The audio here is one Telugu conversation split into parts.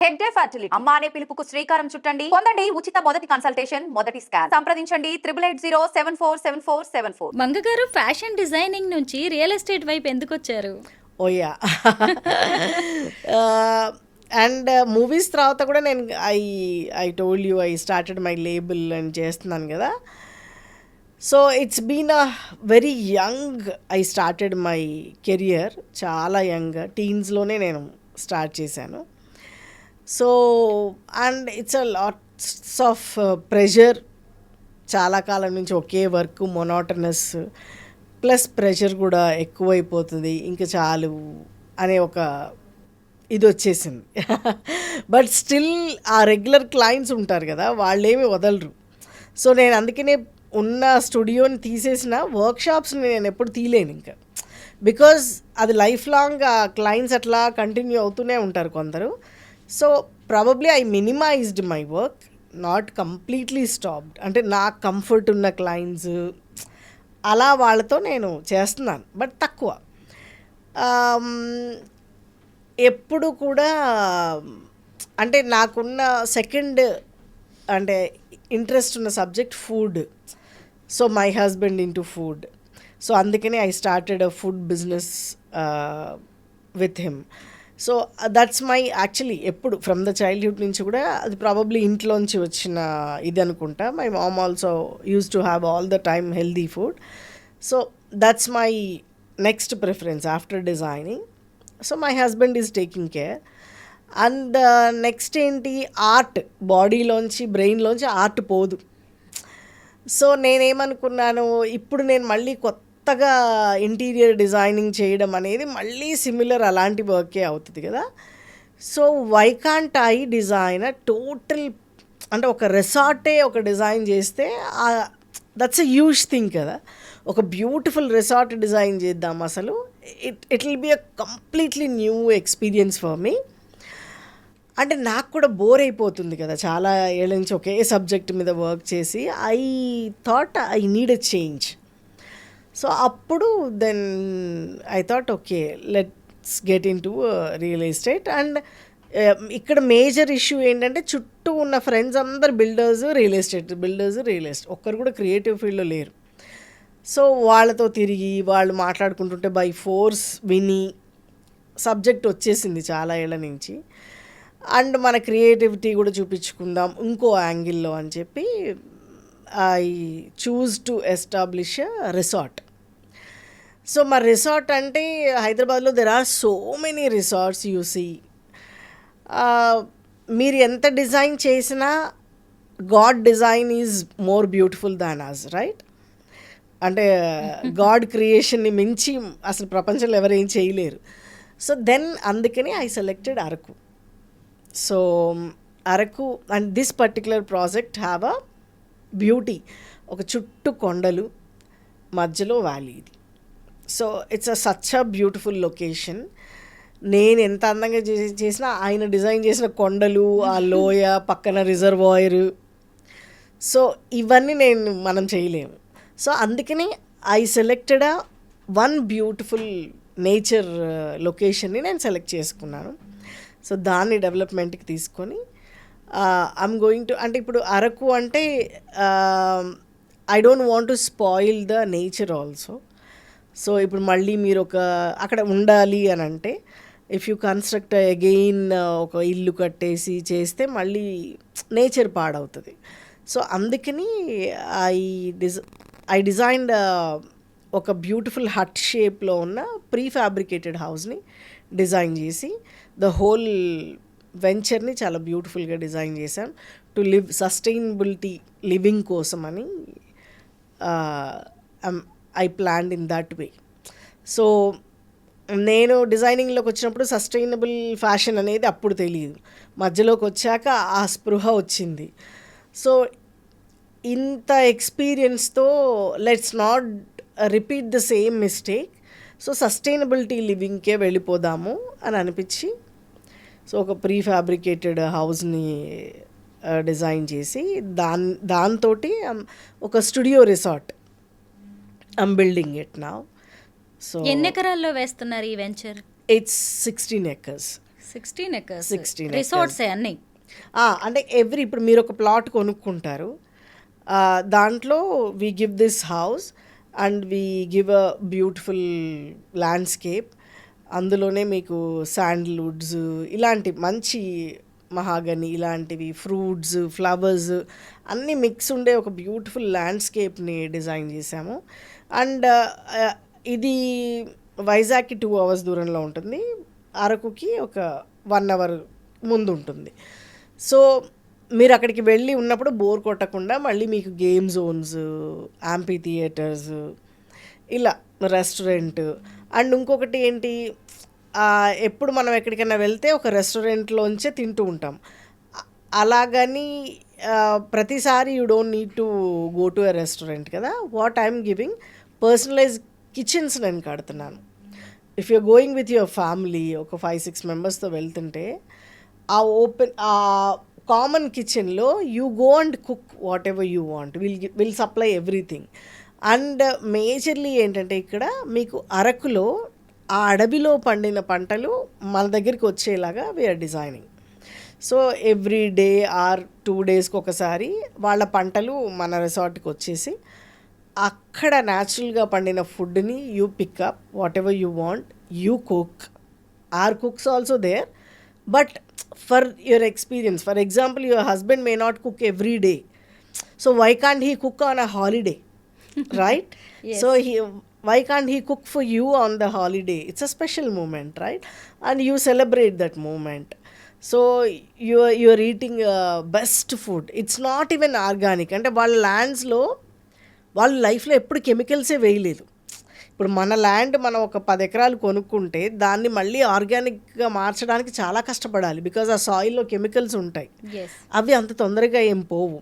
హెగ్డే ఫర్టిలిటీ అమ్మ అనే పిలుపుకు శ్రీకారం చుట్టండి. పొందండి ఉచిత మొదటి కన్సల్టేషన్, మొదటి స్కాన్. సంప్రదించండి 8880747474. మంగగారు ఫ్యాషన్ డిజైనింగ్ నుంచి రియల్ ఎస్టేట్ వైపు ఎందుకు వచ్చారు? ఓయా అండ్ మూవీస్ తర్వాత కూడా నేను I told you I started my label అని చేస్తున్నాను కదా. So it's been a very young I started my career. చాలా యంగ్ టీన్స్లోనే నేను స్టార్ట్ చేశాను. So and it's a lots of pressure. చాలా కాలం నుంచి ఒకే వర్క్, మొనోటనస్ ప్లస్ ప్రెషర్ కూడా ఎక్కువైపోతుంది, ఇంకా చాలు అనే ఒక ఇది వచ్చేసింది. బట్ స్టిల్ ఆ రెగ్యులర్ క్లయింట్స్ ఉంటారు కదా, వాళ్ళేమి వదలరు. సో నేను అందుకనే ఉన్న స్టూడియోని తీసేసిన వర్క్షాప్స్ని నేను ఎప్పుడు తీయలేను ఇంకా. బికాజ్ అది లైఫ్ లాంగ్ ఆ క్లయింట్స్ అట్లా కంటిన్యూ అవుతూనే ఉంటారు కొందరు. So probably I minimised my work, not completely stopped. అంటే నాకు కంఫర్ట్ ఉన్న క్లయింట్స్ అలా వాళ్ళతో నేను చేస్తున్నాను, బట్ తక్కువ. ఎప్పుడు కూడా అంటే నాకున్న సెకండ్ అంటే ఇంట్రెస్ట్ ఉన్న subject food. So my husband into food. So అందుకనే I started a food business with him. So that's my actually ఎప్పుడు ఫ్రమ్ ద చైల్డ్హుడ్ నుంచి కూడా అది ప్రాబబ్లీ ఇంట్లోంచి వచ్చిన ఇది అనుకుంటా. My mom also use to have all the time healthy food. So that's my next preference after designing. So my husband is taking care. And next ఏంటి, ఆర్ట్. బాడీలోంచి బ్రెయిన్లోంచి ఆర్ట్ పోదు. సో నేనేమనుకున్నాను, ఇప్పుడు నేను మళ్ళీ కొత్తగా ఇంటీరియర్ డిజైనింగ్ చేయడం అనేది మళ్ళీ సిమిలర్ అలాంటి వర్కే అవుతుంది కదా. So why can't I design total, అంటే ఒక రిసార్టే ఒక డిజైన్ చేస్తే దట్స్ ఎ హ్యూజ్ థింగ్ కదా. ఒక బ్యూటిఫుల్ రిసార్ట్ డిజైన్ చేద్దాం అసలు. It will be a completely new experience for me. అంటే నాకు కూడా బోర్ అయిపోతుంది కదా చాలా ఏళ్ళ నుంచి ఒకే సబ్జెక్ట్ మీద వర్క్ చేసి. I thought I need a change. So అప్పుడు then I thought okay, let's get into real estate. And ఇక్కడ మేజర్ ఇష్యూ ఏంటంటే చుట్టూ ఉన్న ఫ్రెండ్స్ అందరు బిల్డర్స్, రియల్ ఎస్టేట్, ఒక్కరు కూడా క్రియేటివ్ ఫీల్డ్లో లేరు. సో వాళ్ళతో తిరిగి వాళ్ళు మాట్లాడుకుంటుంటే బై ఫోర్స్ విని సబ్జెక్ట్ వచ్చేసింది చాలా ఏళ్ళ నుంచి. అండ్ మన క్రియేటివిటీ కూడా చూపించుకుందాం ఇంకో యాంగిల్లో అని చెప్పి I choose to establish a resort. So మా రిసార్ట్ అంటే హైదరాబాద్లో there are so many resorts you see. మీరు ఎంత డిజైన్ చేసినా god design is more beautiful than us, right? అంటే గాడ్ క్రియేషన్ని మించి అసలు ప్రపంచంలో ఎవరేం చేయలేరు. సో దెన్ అందుకని I selected Araku. So Araku and this particular project have a beauty. ఒక చుట్టూ కొండలు, మధ్యలో వ్యాలీ. ఇది so it's such a beautiful location. నేను ఎంత అందంగా చేసినా ఆయన డిజైన్ చేసిన కొండలు, ఆ లోయ పక్కన రిజర్వాయర్, సో ఇవన్నీ మనం చేయలేము. సో అందుకని I selected one beautiful nature లొకేషన్ని నేను సెలెక్ట్ చేసుకున్నాను. సో దాన్ని డెవలప్మెంట్కి తీసుకొని ఐఎమ్ గోయింగ్ టు, అంటే ఇప్పుడు అరకు అంటే I don't want to spoil the nature also. So ఇప్పుడు మళ్ళీ మీరు అక్కడ ఉండాలి అని అంటే ఇఫ్ యూ కన్స్ట్రక్ట్ అగెయిన్ ఒక ఇల్లు కట్టేసి చేస్తే మళ్ళీ నేచర్ పాడవుతుంది. సో అందుకని ఐ డిజైన్డ్ ఒక బ్యూటిఫుల్ హట్ షేప్లో ఉన్న ప్రీ ఫ్యాబ్రికేటెడ్ హౌస్ని డిజైన్ చేసి ద హోల్ వెంచర్ని చాలా బ్యూటిఫుల్గా డిజైన్ చేశాను. టు లివ్ సస్టైనబిలిటీ లివింగ్ కోసం అని I planned in that way. So నేను డిజైనింగ్లోకి వచ్చినప్పుడు సస్టైనబుల్ ఫ్యాషన్ అనేది అప్పుడు తెలియదు. మధ్యలోకి వచ్చాక ఆ స్పృహ వచ్చింది. సో ఇంత ఎక్స్పీరియన్స్తో let's not repeat the same mistake. So sustainability లివింగ్కే వెళ్ళిపోదాము అని అనిపించి సో ఒక ప్రీ ఫ్యాబ్రికేటెడ్ హౌస్ని డిజైన్ చేసి దాంతో ఒక studio resort I'm building it now. So ఎన్ని ఎకరాల్లో వేస్తున్నారు ఈ venture? It's 16 acres. 16 acres 16 acres. Resorts అన్ని. అంటే ఇప్పుడు మీరు ఒక ప్లాట్ కొనుక్కుంటారు, దాంట్లో we give this house and we give a beautiful landscape. అందులోనే మీకు శాండల్వుడ్స్ ఇలాంటి మంచి మహాగని ఇలాంటివి ఫ్రూట్స్ ఫ్లవర్స్ అన్నీ మిక్స్ ఉండే ఒక బ్యూటిఫుల్ ల్యాండ్స్కేప్ని డిజైన్ చేశాము. అండ్ ఇది వైజాగ్కి 2 hours దూరంలో ఉంటుంది, అరకుకి ఒక 1 hour ముందు ఉంటుంది. సో మీరు అక్కడికి వెళ్ళి ఉన్నప్పుడు బోర్ కొట్టకుండా మళ్ళీ మీకు గేమ్ జోన్స్, యాంపీ థియేటర్స్, ఇలా రెస్టారెంట్. అండ్ ఇంకొకటి ఏంటి, ఎప్పుడు మనం ఎక్కడికైనా వెళ్తే ఒక రెస్టారెంట్లోంచే తింటూ ఉంటాం. అలాగని ప్రతిసారి you don't need to go to a restaurant కదా. What I'm giving personalise kitchens నేను కడుతున్నాను. If you're going with your family, ఒక 5-6 మెంబర్స్తో వెళ్తుంటే ఆ కామన్ కిచెన్లో you go and cook whatever you want, will supply everything. And majorly ఏంటంటే ఇక్కడ మీకు అరకులో ఆ అడవిలో పండిన పంటలు మన దగ్గరికి వచ్చేలాగా we are designing. So every day or 2 daysకి ఒకసారి వాళ్ళ పంటలు మన రిసార్ట్కి వచ్చేసి అక్కడ న్యాచురల్గా పండిన ఫుడ్ని you pick up whatever you want, you cook. Are cooks also there, but for your experience, for example your husband may not cook every day, so why can't he cook on a holiday, right? Yes. So why can't he cook for you on the holiday? It's a special moment, right? And you celebrate that moment. So you're eating best food. It's not even organic. అంటే వాళ్ళ ల్యాండ్స్లో వాళ్ళ లైఫ్లో ఎప్పుడు కెమికల్సే వేయలేదు. ఇప్పుడు మన ల్యాండ్ మనం ఒక 10 acres కొనుక్కుంటే దాన్ని మళ్ళీ ఆర్గానిక్గా మార్చడానికి చాలా కష్టపడాలి, బికాజ్ ఆ సాయిల్లో కెమికల్స్ ఉంటాయి. Yes. అవి అంత తొందరగా ఏం పోవు.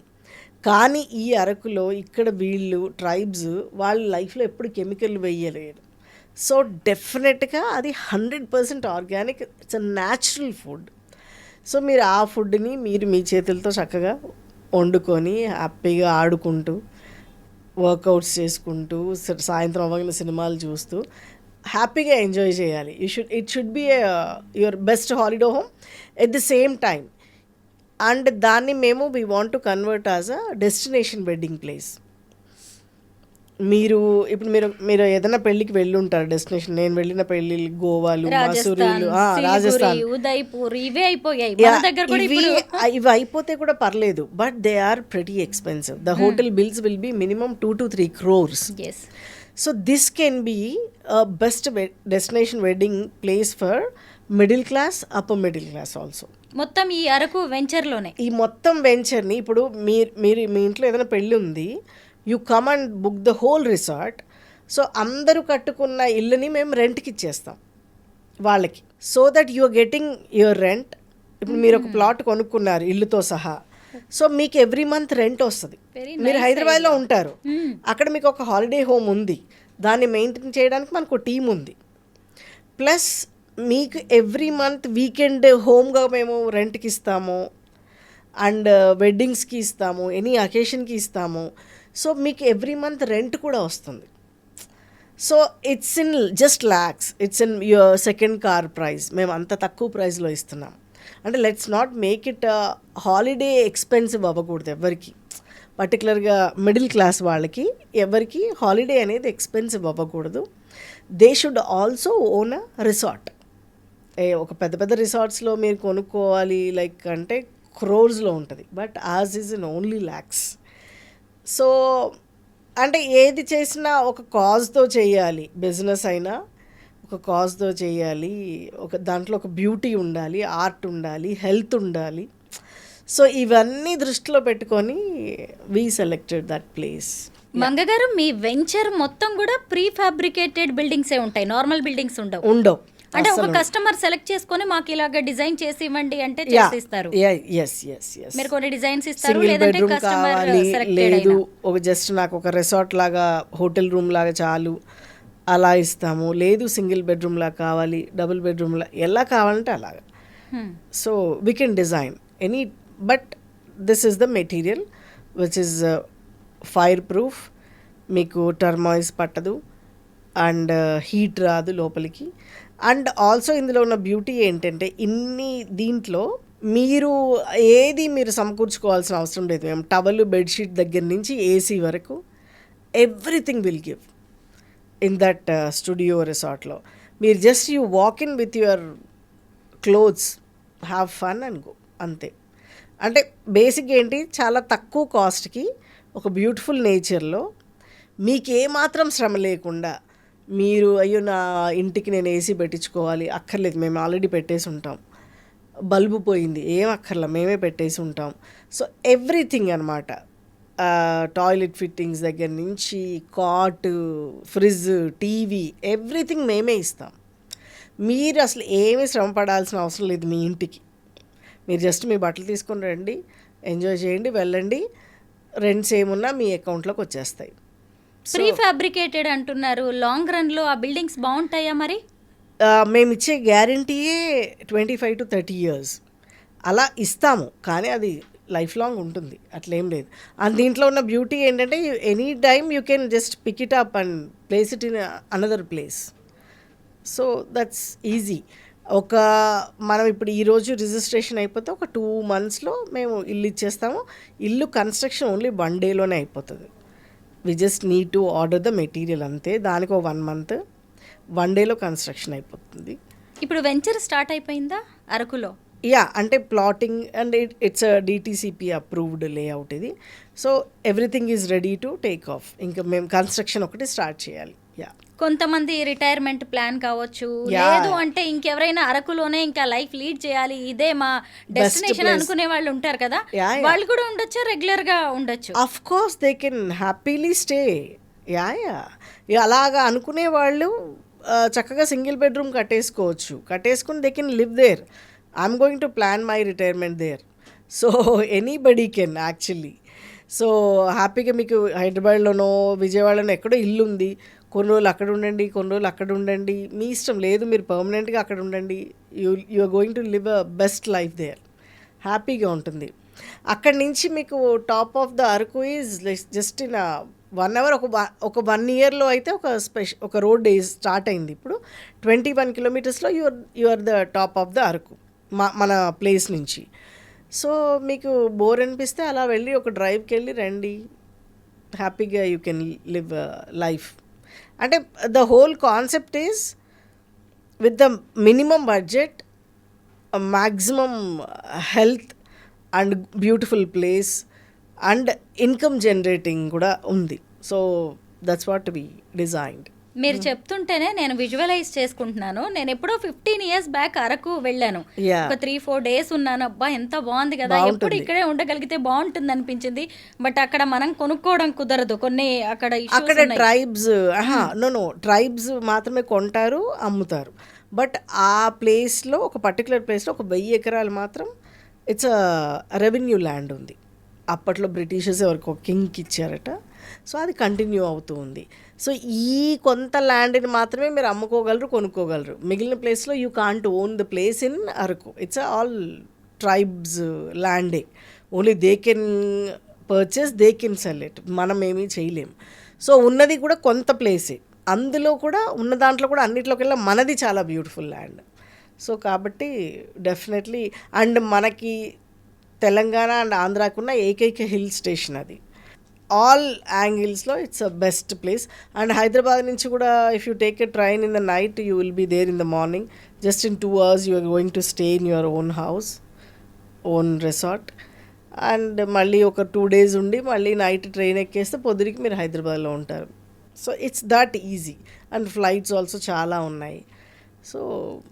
కానీ ఈ అరకులో ఇక్కడ వీళ్ళు ట్రైబ్స్ వాళ్ళ లైఫ్లో ఎప్పుడు కెమికల్ వేయలేరు. సో డెఫినెట్గా అది 100% organic, it's a natural food. So మీరు ఆ ఫుడ్ని మీరు మీ చేతులతో చక్కగా వండుకొని హ్యాపీగా ఆడుకుంటూ వర్కౌట్స్ చేసుకుంటూ సాయంత్రం అవ్వగానే సినిమాలు చూస్తూ హ్యాపీగా ఎంజాయ్ చేయాలి. It should be your best holiday home at the same time. And దాన్ని మేము we want to convert as a destination wedding place. మీరు ఏదైనా పెళ్ళికి వెళ్ళి ఉంటారు డెస్టినేషన్. నేను వెళ్ళిన పెళ్ళి గోవాలు, మసూరీలు, రాజస్థాన్, ఉదయ్పూర్ ఇవే అయిపోయాయి. మన దగ్గర కూడా ఇవి అయిపోతే కూడా పర్లేదు, but they are pretty expensive. The hotel bills will be minimum 2 to 3 crores. Yes. So this can be a best destination wedding place for middle class, upper middle class also. మొత్తం ఈ అరకు వెంచర్లోనే ఈ మొత్తం వెంచర్ని ఇప్పుడు మీరు మీ ఇంట్లో ఏదైనా పెళ్ళి ఉంది, you come and book the whole resort. So అందరూ కట్టుకున్న ఇల్లుని మేము రెంట్కి ఇచ్చేస్తాం వాళ్ళకి, so that you are getting your rent. ఇప్పుడు మీరు ఒక ప్లాట్ కొనుక్కున్నారు ఇల్లుతో సహా, సో మీకు ఎవ్రీ మంత్ రెంట్ వస్తుంది. మీరు హైదరాబాద్లో ఉంటారు, అక్కడ మీకు ఒక హాలిడే హోమ్ ఉంది, దాన్ని మెయింటైన్ చేయడానికి మనకు టీం ఉంది. ప్లస్ మీకు ఎవ్రీ మంత్ వీకెండ్ హోమ్గా మేము రెంట్కి ఇస్తాము, అండ్ వెడ్డింగ్స్కి ఇస్తాము, ఎనీ అకేషన్కి ఇస్తాము. సో మీకు ఎవ్రీ మంత్ రెంట్ కూడా వస్తుంది. So it's in just lakhs, it's in your second car price. మేము అంత తక్కువ ప్రైస్లో ఇస్తున్నాం. అంటే let's not make it holiday expensive అవ్వకూడదు ఎవరికి, పర్టికులర్గా మిడిల్ క్లాస్ వాళ్ళకి ఎవరికి హాలిడే అనేది ఎక్స్పెన్సివ్ అవ్వకూడదు. They should also own a resort. ఒక పెద్ద పెద్ద రిసార్ట్స్లో మీరు కొనుక్కోవాలి లైక్ అంటే క్రోర్స్లో ఉంటుంది, but as is in only lakhs. So అంటే ఏది చేసినా ఒక కాజ్తో చేయాలి. బిజినెస్ అయినా ఒక కాజ్తో చేయాలి, దాంట్లో ఒక బ్యూటీ ఉండాలి, ఆర్ట్ ఉండాలి, హెల్త్ ఉండాలి. సో ఇవన్నీ దృష్టిలో పెట్టుకొని వీ సెలెక్టెడ్ దట్ ప్లేస్. మంగగారు, మీ వెంచర్ మొత్తం కూడా ప్రీ ఫ్యాబ్రికేటెడ్ బిల్డింగ్సే ఉంటాయి, నార్మల్ బిల్డింగ్స్ ఉండవు. అంటే ఒక కస్టమర్ సెలెక్ట్ చేసుకొని మాకు ఇలాగా డిజైన్ చేసి ఇవ్వండి అంటే చేసిస్తారు. మీరు కొన్ని డిజైన్స్ ఇస్తారు, లేదంటే కస్టమర్ లేదు ఒక జస్ట్ నాకు ఒక రిసార్ట్ లాగా హోటల్ రూమ్ లాగా చాలు అలా ఇస్తాము. లేదు సింగిల్ బెడ్రూమ్ లాగా కావాలి, డబుల్ బెడ్రూమ్ లాగా ఎలా కావాలంటే అలాగా. So we can design any, but this is the material which is fire proof, మీకు టర్మాయిస్ పట్టదు, అండ్ హీట్ రాదు లోపలికి. అండ్ ఆల్సో ఇందులో ఉన్న బ్యూటీ ఏంటంటే దీంట్లో మీరు సమకూర్చుకోవాల్సిన అవసరం లేదు. మేము టవల్ బెడ్షీట్ దగ్గర నుంచి ఏసీ వరకు everything will give in that studio రిసార్ట్లో. మీరు just you walk in with your clothes, have fun and go, అంతే. అంటే బేసిక్ ఏంటి, చాలా తక్కువ కాస్ట్కి ఒక బ్యూటిఫుల్ నేచర్లో మీకు ఏమాత్రం శ్రమ లేకుండా మీరు అయ్యో నా ఇంటికి నేను ఏసీ పెట్టించుకోవాలి అక్కర్లేదు, మేము ఆల్రెడీ పెట్టేసి ఉంటాం, బల్బు పోయింది ఏం అక్కర్లా మేమే పెట్టేసి ఉంటాం. సో ఎవ్రీథింగ్ అనమాట, టాయిలెట్ ఫిట్టింగ్స్ దగ్గర నుంచి కాట్, ఫ్రిడ్జ్, టీవీ, ఎవ్రీథింగ్ మేమే ఇస్తాం. మీరు అసలు ఏమీ శ్రమ పడాల్సిన అవసరం లేదు మీ ఇంటికి. మీరు జస్ట్ మీ బట్టలు తీసుకొని రండి, ఎంజాయ్ చేయండి, వెళ్ళండి, రెంట్స్ ఏమున్నా మీ అకౌంట్లోకి వచ్చేస్తాయి. ప్రీ ఫ్యాబ్రికేటెడ్ అంటున్నారు, లాంగ్ రన్లో ఆ బిల్డింగ్స్ బాగుంటాయా మరి? మేము ఇచ్చే గ్యారంటీయే 25 to 30 years అలా ఇస్తాము, కానీ అది లైఫ్ లాంగ్ ఉంటుంది, అట్లేం లేదు. అండ్ దీంట్లో ఉన్న బ్యూటీ ఏంటంటే any time you can just pick it up and place it in another place. So that's easy. మనం ఇప్పుడు ఈరోజు రిజిస్ట్రేషన్ అయిపోతే ఒక 2 monthsలో మేము ఇల్లు ఇచ్చేస్తాము. ఇల్లు కన్స్ట్రక్షన్ ఓన్లీ 1 dayలోనే అయిపోతుంది. We just need to order the material అంతే. దానికి 1 month, 1 dayలో కన్స్ట్రక్షన్ అయిపోతుంది. ఇప్పుడు వెంచర్ స్టార్ట్ అయిపోయిందా అరకులో? యా, అంటే plotting and it's DTCP approved layout ఇది. So everything is ready to take off. ఇంకా మేము కన్స్ట్రక్షన్ ఒకటి స్టార్ట్ చేయాలి. యా, కొంతమంది రిటైర్మెంట్ ప్లాన్ కావచ్చు, Yeah. లేదు అంటే ఇంకెవరైనా అరకులోనే ఇంకా లైఫ్ లీడ్ చేయాలి, ఇదే మా డెస్టినేషన్ place. అనుకునే వాళ్ళు ఉంటారు కదా, Yeah, yeah. వాళ్ళు కూడా ఉండొచ్చు, రెగ్యులర్ గా ఉండొచ్చు. Of course they can happily stay. Yeah, అలాగా అనుకునే వాళ్ళు చక్కగా సింగిల్ బెడ్రూమ్ కట్టేసుకుని they can live there. I'm going to plan my retirement there. So anybody can actually. So హ్యాపీగా మీకు హైదరాబాద్లోనో విజయవాడలోనో ఎక్కడో ఇల్లు ఉంది, కొన్ని రోజులు అక్కడ ఉండండి, కొన్ని రోజులు అక్కడ ఉండండి, మీ ఇష్టం. లేదు మీరు పర్మనెంట్గా అక్కడ ఉండండి, you are going to live a best life there, హ్యాపీగా ఉంటుంది. అక్కడి నుంచి మీకు top of the Araku is just in 1 hour. ఒక 1 yearలో అయితే ఒక రోడ్ స్టార్ట్ అయింది. ఇప్పుడు 21 kilometers you are the top of the Araku మన ప్లేస్ నుంచి. సో మీకు బోర్ అనిపిస్తే అలా వెళ్ళి ఒక డ్రైవ్కి వెళ్ళి రండి, హ్యాపీగా యూ కెన్ లివ్ లైఫ్. అంటే the whole concept is with the minimum budget, maximum health and beautiful place and income generating కూడా ఉంది. So that's what we designed. మీరు చెప్తుంటేనే నేను విజువలైజ్ చేసుకుంటున్నాను. నేను ఎప్పుడో 15 years బ్యాక్ అరకు వెళ్ళాను, ఒక 3-4 days ఉన్నాను. అబ్బా ఎంత బాగుంది కదా, ఎప్పుడు ఇక్కడే ఉండగలిగితే బాగుంటుంది అనిపించింది. బట్ అక్కడ మనం కొనుక్కోవడం కుదరదు, కొన్ని అక్కడ ట్రైబ్స్ ట్రైబ్స్ మాత్రమే కొంటారు, అమ్ముతారు. బట్ ఆ ప్లేస్లో, ఒక పర్టికులర్ ప్లేస్లో ఒక 1000 acres మాత్రం ఇట్స్ రెవెన్యూ ల్యాండ్ ఉంది. అప్పట్లో బ్రిటిషర్స్ ఎవరికి ఒక కింగ్కి ఇచ్చారట. సో అది కంటిన్యూ అవుతూ ఉంది. సో ఈ కొంత ల్యాండ్ని మాత్రమే మీరు అమ్ముకోగలరు, కొనుక్కోగలరు. మిగిలిన ప్లేస్లో you can't own the place in Araku. It's all tribes ల్యాండే. Only they can purchase, they can sell it. మనం ఏమీ చేయలేం. సో ఉన్నది కూడా కొంత ప్లేసే. అందులో కూడా ఉన్న దాంట్లో కూడా అన్నిట్లోకెల్లా మనది చాలా బ్యూటిఫుల్ ల్యాండ్. సో కాబట్టి డెఫినెట్లీ, అండ్ మనకి తెలంగాణ అండ్ ఆంధ్రాకున్న ఏకైక హిల్ స్టేషన్ అది. ఆల్ యాంగిల్స్లో it's a best place. And Hyderabad నుంచి కూడా if you take a train in the night, you will be there in the morning. Just in 2 hours you are going to stay in your own house, own resort. And మళ్ళీ ఒక 2 days ఉండి మళ్ళీ నైట్ ట్రైన్ ఎక్కేస్తే పొద్దురికి మీరు హైదరాబాద్లో ఉంటారు. So it's that easy. And flights also చాలా ఉన్నాయి. సో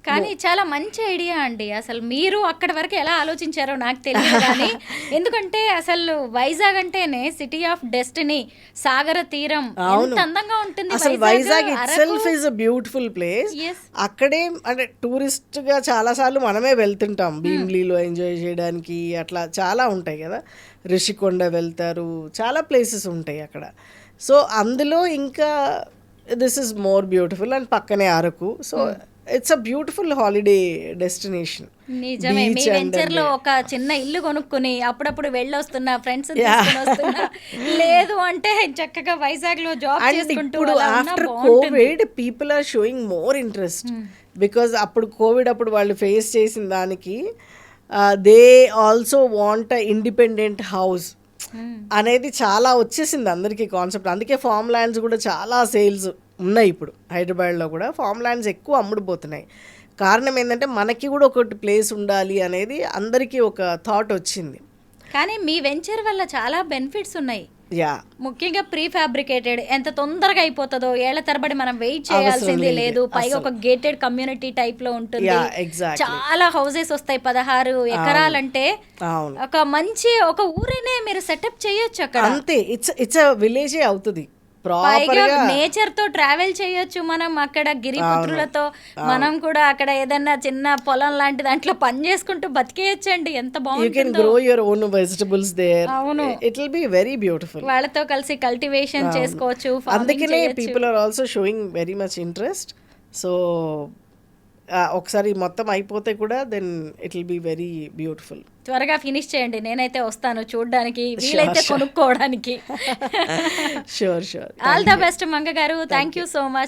కానీ చాలా మంచి ఐడియా అండి. అసలు మీరు అక్కడి వరకు ఎలా ఆలోచించారో నాకు తెలియదు కానీ, ఎందుకంటే అసలు వైజాగ్ అంటేనే సిటీ ఆఫ్ డెస్టినీ, సాగర తీరం, ఎంత అందంగా ఉంటుంది. అసలు Vizag itself is a beautiful place. అక్కడే అంటే టూరిస్ట్గా చాలాసార్లు మనమే వెళ్తుంటాం, భీమ్లీలో ఎంజాయ్ చేయడానికి అట్లా చాలా ఉంటాయి కదా. రిషికొండ వెళ్తారు, చాలా ప్లేసెస్ ఉంటాయి అక్కడ. సో అందులో ఇంకా this is more beautiful. And పక్కనే Araku. So it's a beautiful holiday destination. నిజమే. మీ వెంచర్ లో ఒక చిన్న ఇల్లు కొనుక్కుని అప్పుడప్పుడు వెళ్ళొస్తున్నా ఫ్రెండ్స్ వస్తున్నా, లేదు అంటే చక్కగా వైజాగ్ లో జాబ్ అండ్ చేసుకుంటూ ఇప్పుడు అలా ఉన్నా ఆఫ్టర్ బాగుంటుంది. Covid people are showing more interest because అప్పుడు కోవిడ్ అప్పుడు వాళ్ళు ఫేస్ చేసిన దానికి they also want independent house అనేది చాలా వచ్చేసింది అందరికీ కాన్సెప్ట్. అందుకే ఫామ్ ల్యాండ్స్ కూడా చాలా సేల్స్ ఉన్నాయి ఇప్పుడు హైదరాబాద్లో కూడా. ఫామ్ ల్యాండ్స్ ఎక్కువ అమ్ముడుపోతున్నాయి. కారణం ఏంటంటే మనకి కూడా ఒకటి ప్లేస్ ఉండాలి అనేది అందరికీ ఒక థాట్ వచ్చింది. కానీ మీ వెంచర్ వల్ల చాలా బెనిఫిట్స్ ఉన్నాయి. యా, ముఖ్యంగా ప్రీ ఫ్యాబ్రికేటెడ్ ఎంత తొందరగా అయిపోతుందో, ఏళ్ల తరబడి మనం వెయిట్ చేయాల్సింది లేదు. పైగా ఒక గేటెడ్ కమ్యూనిటీ టైప్ లో ఉంటుంది. Yeah, exactly. చాలా హౌసెస్ వస్తాయి. 16 ఎకరాలంటే అవును, ఒక మంచి ఒక ఊరినే మీరు సెటప్ చేయొచ్చు అక్కడ. అంతే. ఇట్స్ అ విలేజే అవుతుంది పైగా ప్రాపర్గా. నేచర్ తో ట్రావెల్ చేయొచ్చు మనం. అక్కడ గిరిపుత్రులతో మనం కూడా అక్కడ ఏదన్నా చిన్న పొలం లాంటి దాంట్లో పని చేసుకుంటూ బతికేయచ్చండి. ఎంత యూ కెన్ బాగుంటుందో. Grow your own vegetables there. అవును. It will be very beautiful. వాళ్ళతో కలిసి కల్టివేషన్ చేసుకోవచ్చు, farming అందుకనే చేయొచ్చు. People are also showing very much interest. So ఒకసారి మొత్తం అయిపోతే కూడా then it will be very beautiful. త్వరగా ఫినిష్ చేయండి. నేనైతే వస్తాను చూడడానికి, వీలైతే కొనుక్కోవడానికి. Sure sure. All the best Manga garu. Thank you so much.